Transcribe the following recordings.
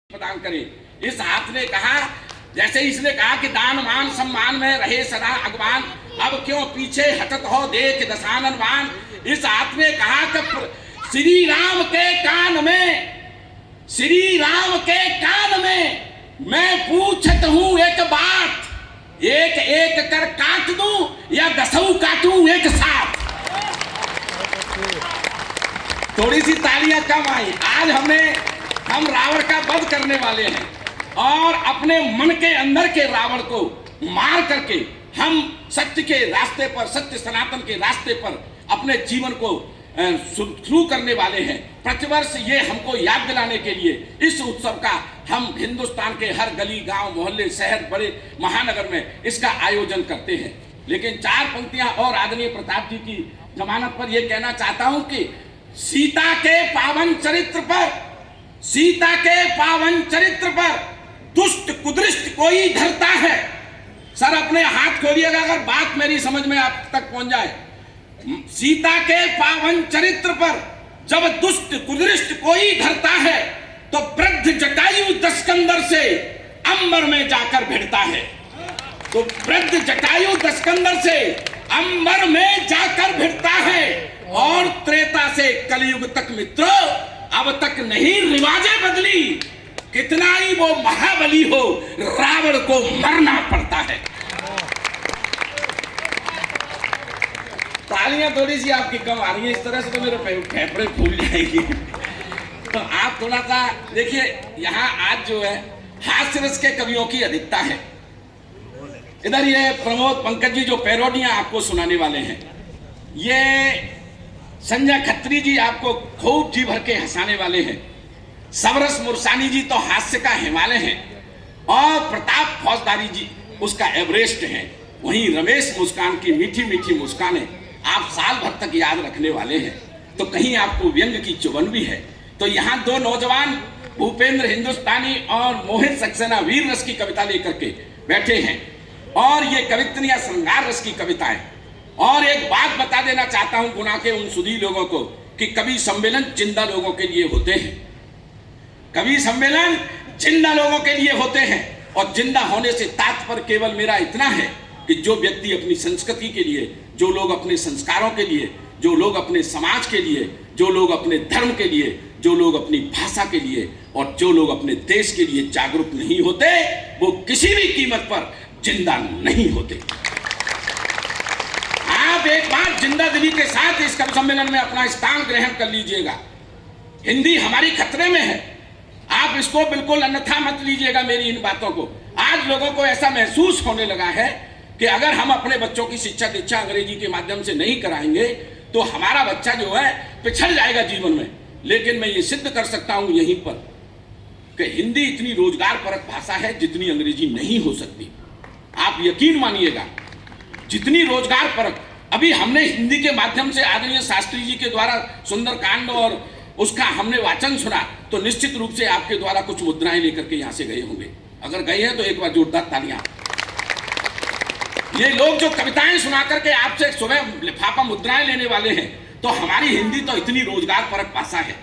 प्रदान करे। इस हाथ ने कहा, जैसे इसने कहा कि दान मान सम्मान में रहे सदा अगवान, अब क्यों पीछे हटत हो देख दशानन वान। इस हाथ ने कहा कि श्री राम के कान में, श्री राम के कान में मैं पूछत हूं एक बात, एक एक कर काट दूं या दसों काटूं एक साथ। थोड़ी सी तालियां कम आई। आज हम रावण का वध करने वाले हैं और अपने मन के अंदर के रावण को मार करके हम सत्य के रास्ते पर, सत्य सनातन के रास्ते पर अपने जीवन को शुरू करने वाले हैं। प्रतिवर्ष ये हमको याद दिलाने के लिए इस उत्सव का हम हिंदुस्तान के हर गली, गांव, मोहल्ले, शहर, बड़े महानगर में इसका आयोजन करते हैं। लेकिन चार पंक्तियां और आदरणीय प्रताप जी की जमानत पर यह कहना चाहता हूं कि सीता के पावन चरित्र पर, सीता के पावन चरित्र पर दुष्ट कुदृष्ट कोई धरता है। सर अपने हाथ खोलिएगा अगर बात मेरी समझ में आप तक पहुंच जाए। सीता के पावन चरित्र पर जब दुष्ट कुदृष्ट कोई धरता है तो वृद्ध जटायु दशकंदर से अंबर में जाकर भिड़ता है। तो वृद्ध जटायु दशकंदर से अंबर में जाकर भिड़ता है और त्रेता से कलयुग तक मित्रों अब तक नहीं रिवाजें बदली। कितना ही वो महाबली हो, रावण को मरना पड़ता है। तालियां थोड़ी सी आपकी कम आ रही है, इस तरह से तो मेरे फेफड़े फूल जाएंगे। तो आप थोड़ा सा देखिए, यहाँ आज जो है हास्य रस के कवियों की अधिकता है। इधर ये प्रमोद पंकज जी जो पैरोडियां आपको सुनाने वाले हैं, ये संजय खत्री जी आपको खूब जी भर के हंसाने वाले हैं। सबरस मुरसानी जी तो हास्य का हिमालय हैं और प्रताप फौजदारी जी उसका एवरेस्ट हैं। वहीं रमेश मुस्कान की मीठी मीठी मुस्कानें आप साल भर तक याद रखने वाले हैं। तो कहीं आपको व्यंग की चुभन भी है। तो यहाँ दो नौजवान भूपेंद्र हिंदुस्तानी और मोहित सक्सेना वीर रस की कविता लेकर के बैठे हैं और ये कवित्रियां श्रृंगार रस की कविताएं। और एक बात बता देना चाहता हूं गुना के उन सुधी लोगों को कि कवि सम्मेलन जिंदा लोगों के लिए होते हैं। कवि सम्मेलन जिंदा लोगों के लिए होते हैं और जिंदा होने से तात्पर्य केवल मेरा इतना है कि जो व्यक्ति अपनी संस्कृति के लिए, जो लोग अपने संस्कारों के लिए, जो लोग अपने समाज के लिए, जो लोग अपने धर्म के लिए, जो लोग अपनी भाषा के लिए और जो लोग अपने देश के लिए जागरूक नहीं होते, वो किसी भी कीमत पर जिंदा नहीं होते। आप एक बार जिंदा दिली के साथ इस कवि सम्मेलन में अपना स्थान ग्रहण कर लीजिएगा। हिंदी हमारी खतरे में है, आप इसको बिल्कुल अन्यथा मत लीजिएगा मेरी इन बातों को। आज लोगों को ऐसा महसूस होने लगा है कि अगर हम अपने बच्चों की शिक्षा दीक्षा अंग्रेजी के माध्यम से नहीं कराएंगे तो हमारा बच्चा जो है पिछड़ जाएगा जीवन में। लेकिन मैं ये सिद्ध कर सकता हूं यहीं पर कि हिंदी इतनी रोजगार परक भाषा है जितनी अंग्रेजी नहीं हो सकती। आप यकीन मानिएगा, जितनी रोजगार परक। अभी हमने हिंदी के माध्यम से आदरणीय शास्त्री जी के द्वारा सुंदरकांड और उसका हमने वाचन सुना, तो निश्चित रूप से आपके द्वारा कुछ मुद्राएं लेकर के यहां से गए होंगे। अगर गए हैं तो एक बार जोरदार तालियां। ये लोग जो कविताएं सुना करके आपसे सुबह लिफाफा मुद्राएं लेने वाले हैं, तो हमारी हिंदी तो इतनी रोजगार परक भाषा है।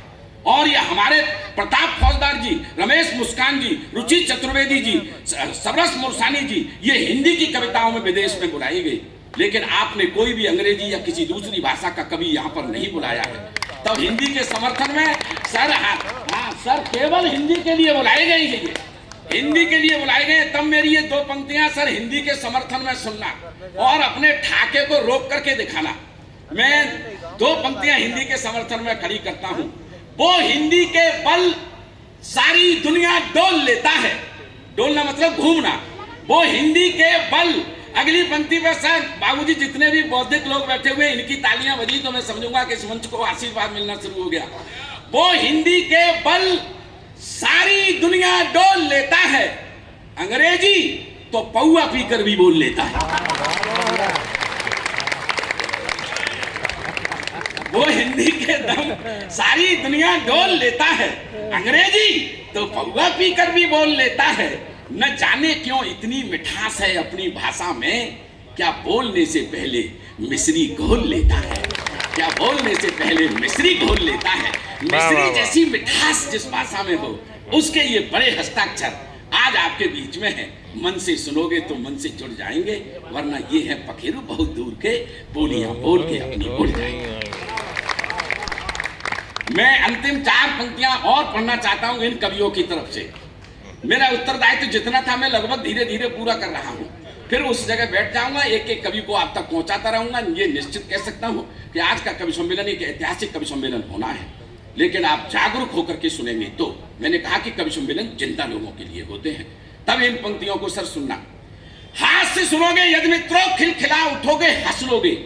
और ये हमारे प्रताप फौजदार जी, रमेश मुस्कान जी, रुचि चतुर्वेदी जी, सबरस मुरसानी जी, ये हिंदी की कविताओं में विदेश में बुलाई गई। लेकिन आपने कोई भी अंग्रेजी या किसी दूसरी भाषा का कवि यहाँ पर नहीं बुलाया है। तब हिंदी के समर्थन में सर, हाँ सर, केवल हिंदी के लिए बुलाए गए हैं, ये हिंदी के लिए बुलाए गए। तब मेरी ये दो पंक्तियां सर हिंदी के समर्थन में सुनना और अपने ठाके को रोक करके दिखाना। मैं दो पंक्तियां हिंदी के समर्थन में खड़ी करता हूं। वो हिंदी के बल सारी दुनिया डोल लेता है, डोलना मतलब घूमना। वो हिंदी के बल, अगली पंक्ति पर सर बाबूजी जितने भी बौद्धिक लोग बैठे हुए इनकी तालियां बजी तो मैं समझूंगा कि इस मंच को आशीर्वाद मिलना शुरू हो गया। वो हिंदी के बल सारी दुनिया डोल लेता है, अंग्रेजी तो पौआ पीकर भी बोल लेता है। वो हिंदी के दम सारी दुनिया डोल लेता है, अंग्रेजी तो पौआ पीकर भी बोल लेता है। न जाने क्यों इतनी मिठास है अपनी भाषा में, क्या बोलने से पहले मिश्री घोल लेता है, क्या बोलने से पहले मिश्री घोल लेता है। मिश्री जैसी मिठास जिस भाषा में हो उसके ये बड़े हस्ताक्षर आज आपके बीच में है। मन से सुनोगे तो मन से जुड़ जाएंगे, वरना ये है पखेरु बहुत दूर के, बोलियां बोल के अपनी उड़ जाएंगे। मैं अंतिम 4 पंक्तियां और पढ़ना चाहता हूं इन कवियों की तरफ से। मेरा उत्तरदायित्व जितना था मैं लगभग धीरे धीरे पूरा कर रहा हूं। फिर उस जगह बैठ जाऊंगा, एक एक कवि को आप तक पहुंचाता रहूंगा। ये निश्चित कह सकता हूं कि आज का कवि सम्मेलन एक ऐतिहासिक कवि सम्मेलन होना है, लेकिन आप जागरूक होकर के सुनेंगे तो। मैंने कहा कि कवि सम्मेलन जिंदा लोगों के लिए होते हैं। तब इन पंक्तियों को सर सुनना। हाथ से सुनोगे यदि मित्रों, खिलखिला उठोगे, हंस लोगे।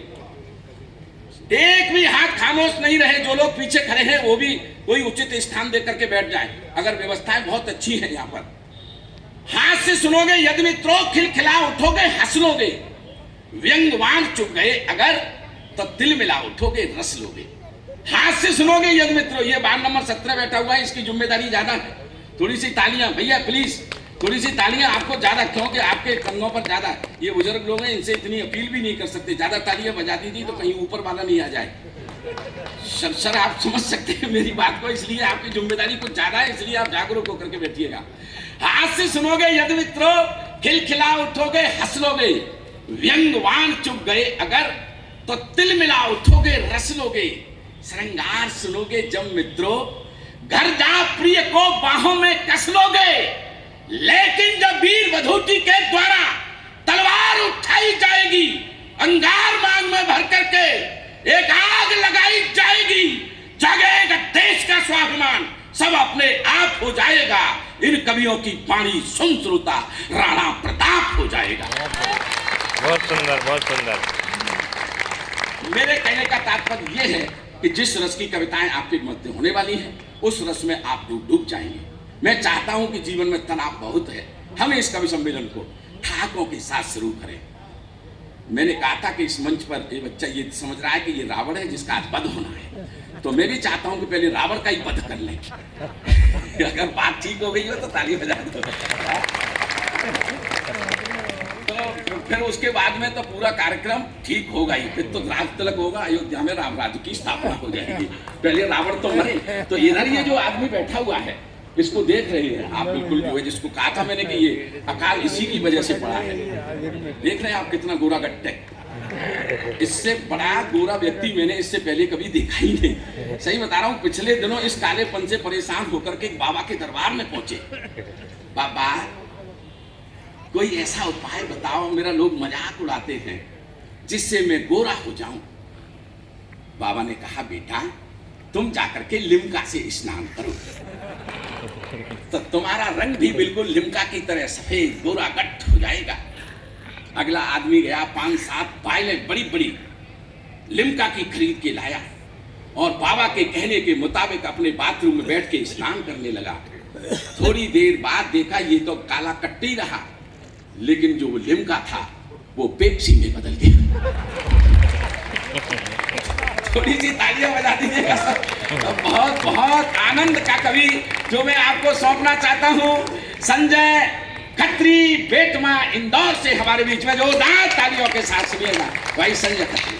एक भी हाथ खामोश नहीं रहे। जो लोग पीछे खड़े हैं वो भी कोई उचित स्थान देकर के बैठ जाए, अगर व्यवस्थाएं बहुत अच्छी है यहाँ पर। हाथ से सुनोगे यदि मित्रों, खिलखिला उठोगे, हंस लोगे। व्यंग्यवान चुप गए अगर, तो तिल मिला उठोगे, रस लोगे। हाथ से सुनोगे यदि मित्रों, ये वार्ड नंबर 17 बैठा हुआ है, इसकी जिम्मेदारी ज्यादा है। थोड़ी सी तालियां भैया प्लीज, थोड़ी सी तालियां आपको ज्यादा, क्योंकि आपके कंधों पर ज्यादा। ये बुजुर्ग लोग हैं, इनसे इतनी अपील भी नहीं कर सकते। ज्यादा तालियां बजा दीजिए तो कहीं ऊपर वाला नहीं आ जाए। सर आप समझ सकते हैं मेरी बात को, इसलिए आपकी जिम्मेदारी कुछ ज्यादा है, इसलिए आप जागरूक होकर के बैठिएगा। हाथ से सुनोगे यदि मित्रों, खिलखिला उठोगे, हंस लोगे। व्यंग्यवान चुप गए अगर, तो तिल मिला उठोगे, रस लोगे। श्रृंगार सुनोगे जब मित्रों, घर जा प्रिय को बाहों में कस लोगे। लेकिन जब वीर वधूटी के द्वारा तलवार उठाई जाएगी, अंगार मांग में भर करके एक आग लगाई जाएगी, जगेगा देश का स्वाभिमान, सब अपने आप हो जाएगा। इन कवियों की वाणी सुन श्रोता राणा प्रताप हो जाएगा। बहुत सुंदर, बहुत सुंदर। मेरे कहने का तात्पर्य यह है कि जिस रस की कविताएं आपके मध्य होने वाली हैं, उस रस में आप डूब जाएंगे। मैं चाहता हूं कि जीवन में तनाव बहुत है, हम इस कवि सम्मेलन को ठाकों के साथ शुरू करें। मैंने कहा था कि इस मंच पर ये बच्चा ये समझ रहा है कि ये रावण है जिसका आज वध होना है, तो मैं भी चाहता हूं कि पहले रावण का ही वध कर लें। अगर बात ठीक हो गई हो तो ताली बजा दो। तो फिर उसके बाद में तो पूरा कार्यक्रम ठीक होगा ही। फिर तो राज तिलक होगा, अयोध्या में राम राज्य की स्थापना हो जाएगी। पहले रावण तो मरे। तो इधर ये जो आदमी बैठा हुआ है, इसको देख रहे हैं आप, बिल्कुल जो है जिसको कहा था मैंने कि ये अकाल इसी की वजह से पड़ा है। देख रहे हैं आप कितना गोरा गट्टे। इससे बड़ा गोरा व्यक्ति मैंने इससे पहले कभी देखा ही नहीं। सही बता रहा हूँ, पिछले दिनों इस कालेपन से परेशान होकर के एक बाबा के दरबार में पहुंचे। बाबा कोई ऐसा उपाय बताओ, मेरा लोग मजाक उड़ाते हैं, जिससे मैं गोरा हो जाऊं। बाबा ने कहा बेटा तुम जाकर के लिम्का से स्नान करो, तो तुम्हारा रंग भी बिल्कुल लिम्का की तरह सफेद गोरा गट्ट हो जाएगा। अगला आदमी गया, 5-7 पायलें बड़ी बड़ी लिम्का की खरीद के लाया और बाबा के कहने के मुताबिक अपने बाथरूम में बैठ के स्नान करने लगा। थोड़ी देर बाद देखा ये तो काला कट्टी रहा, लेकिन जो लिम्का था वो पेप्सी में बदल गया। थोड़ी सी तालियां बजा दीजिएगा सब। बहुत बहुत आनंद का कवि जो मैं आपको सौंपना चाहता हूं, संजय खत्री बेटमा इंदौर से हमारे बीच में, जोरदार तालियों के साथ सुनिएगा भाई संजय खत्री।